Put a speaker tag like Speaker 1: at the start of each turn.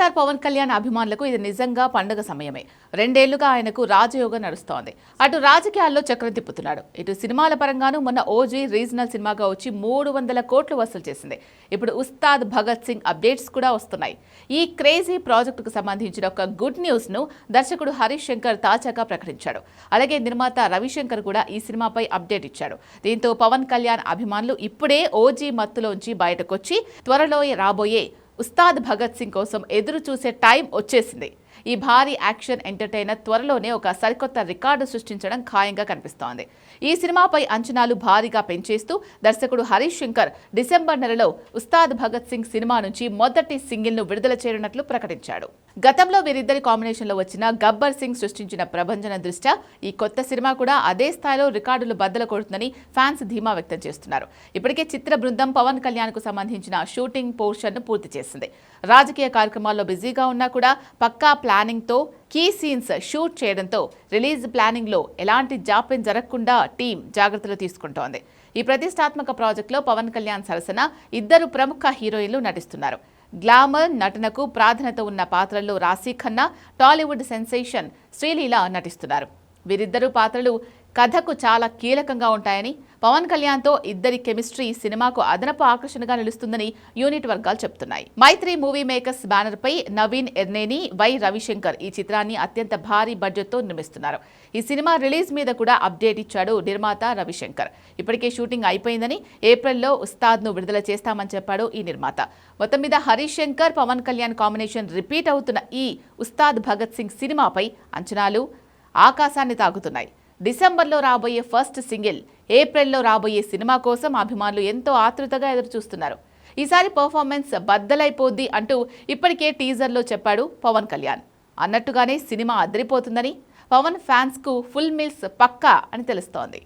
Speaker 1: Star Pawan Kalyan అభిమానులకు ఇది నిజంగా పండుగ సమయమే. 2 ఏళ్లుగా ఆయనకు రాజయోగం నడుస్తోంది. అటు రాజకీయాల్లో చక్రం తిప్పుతున్నాడు, ఇటు సినిమాల పరంగానూ మొన్న ఓజీ రీజనల్ సినిమాగా వచ్చి 300 కోట్లు వసూలు చేసింది. ఇప్పుడు ఉస్తాద్ భగత్ సింగ్ అప్డేట్స్ కూడా వస్తున్నాయి. ఈ క్రేజీ ప్రాజెక్టుకు సంబంధించిన ఒక గుడ్ న్యూస్ ను దర్శకుడు హరీష్ శంకర్ తాజాగా ప్రకటించాడు. అలాగే నిర్మాత రవిశంకర్ కూడా ఈ సినిమాపై అప్డేట్ ఇచ్చాడు. దీంతో పవన్ కళ్యాణ్ అభిమానులు ఇప్పుడే ఓజీ మత్తులోంచి బయటకొచ్చి త్వరలో రాబోయే ఉస్తాద్ భగత్ సింగ్ కోసం ఎదురు చూసే టైం వచ్చేసింది. ఈ భారీ యాక్షన్ ఎంటర్టైనర్ త్వరలోనే ఒక సరికొత్త రికార్డు సృష్టించడం ఖాయంగా కనిపిస్తోంది. ఈ సినిమాపై అంచనాలు భారీగా పెంచేస్తూ దర్శకుడు హరీష్ శంకర్ డిసెంబర్ నెలలో ఉస్తాద్ భగత్ సింగ్ సినిమా నుంచి మొదటి సింగిల్ ను విడుదల చేయనున్నట్లు ప్రకటించాడు. గతంలో వీరిద్దరి కాంబినేషన్లో వచ్చిన గబ్బర్ సింగ్ సృష్టించిన ప్రభంజన దృష్ట్యా ఈ కొత్త సినిమా కూడా అదే స్థాయిలో రికార్డులు బద్దలు కొడుతుందని ఫ్యాన్స్ ధీమా వ్యక్తం చేస్తున్నారు. ఇప్పటికే చిత్ర బృందం పవన్ కళ్యాణ్ కు సంబంధించిన షూటింగ్ పోర్షన్ ను పూర్తి చేసింది. రాజకీయ కార్యక్రమాల్లో బిజీగా ఉన్నా కూడా పక్కా ప్లానింగ్ తో కీ సీన్స్ షూట్ చేయడంతో రిలీజ్ ప్లానింగ్ లో ఎలాంటి జాప్యం జరగకుండా టీం జాగ్రత్తలు తీసుకుంటోంది. ఈ ప్రతిష్టాత్మక ప్రాజెక్టులో పవన్ కళ్యాణ్ సరసన 2 ప్రముఖ హీరోయిన్లు నటిస్తున్నారు. గ్లామర్ నటనకు ప్రాధాన్యత ఉన్న పాత్రల్లో రాశీ ఖన్నా, టాలీవుడ్ సెన్సేషన్ శ్రీలీల నటిస్తున్నారు. వీరిద్దరు పాత్రలు కథకు చాలా కీలకంగా ఉంటాయని, పవన్ కళ్యాణ్తో ఇద్దరి కెమిస్ట్రీ సినిమాకు అదనపు ఆకర్షణగా నిలుస్తుందని యూనిట్ వర్గాలు చెబుతున్నాయి. మైత్రి మూవీ మేకర్స్ బ్యానర్ పై నవీన్ ఎర్నేని, వై రవిశంకర్ ఈ చిత్రాన్ని అత్యంత భారీ బడ్జెట్తో నిర్మిస్తున్నారు. ఈ సినిమా రిలీజ్ మీద కూడా అప్డేట్ ఇచ్చాడు నిర్మాత రవిశంకర్. ఇప్పటికే షూటింగ్ అయిపోయిందని, ఏప్రిల్లో ఉస్తాద్ను విడుదల చేస్తామని చెప్పాడు ఈ నిర్మాత. మొత్తం మీద హరీష్ శంకర్, పవన్ కళ్యాణ్ కాంబినేషన్ రిపీట్ అవుతున్న ఈ ఉస్తాద్ భగత్ సింగ్ సినిమాపై అంచనాలు ఆకాశాన్ని తాకుతున్నాయి. డిసెంబర్లో రాబోయే ఫస్ట్ సింగిల్, ఏప్రిల్లో రాబోయే సినిమా కోసం అభిమానులు ఎంతో ఆతృతగా ఎదురుచూస్తున్నారు. ఈసారి పర్ఫార్మెన్స్ బద్దలైపోద్ది అంటూ ఇప్పటికే టీజర్లో చెప్పాడు పవన్ కళ్యాణ్. అన్నట్టుగానే సినిమా అదిరిపోతుందని, పవన్ ఫ్యాన్స్కు ఫుల్ మీల్స్ పక్కా అని తెలుస్తోంది.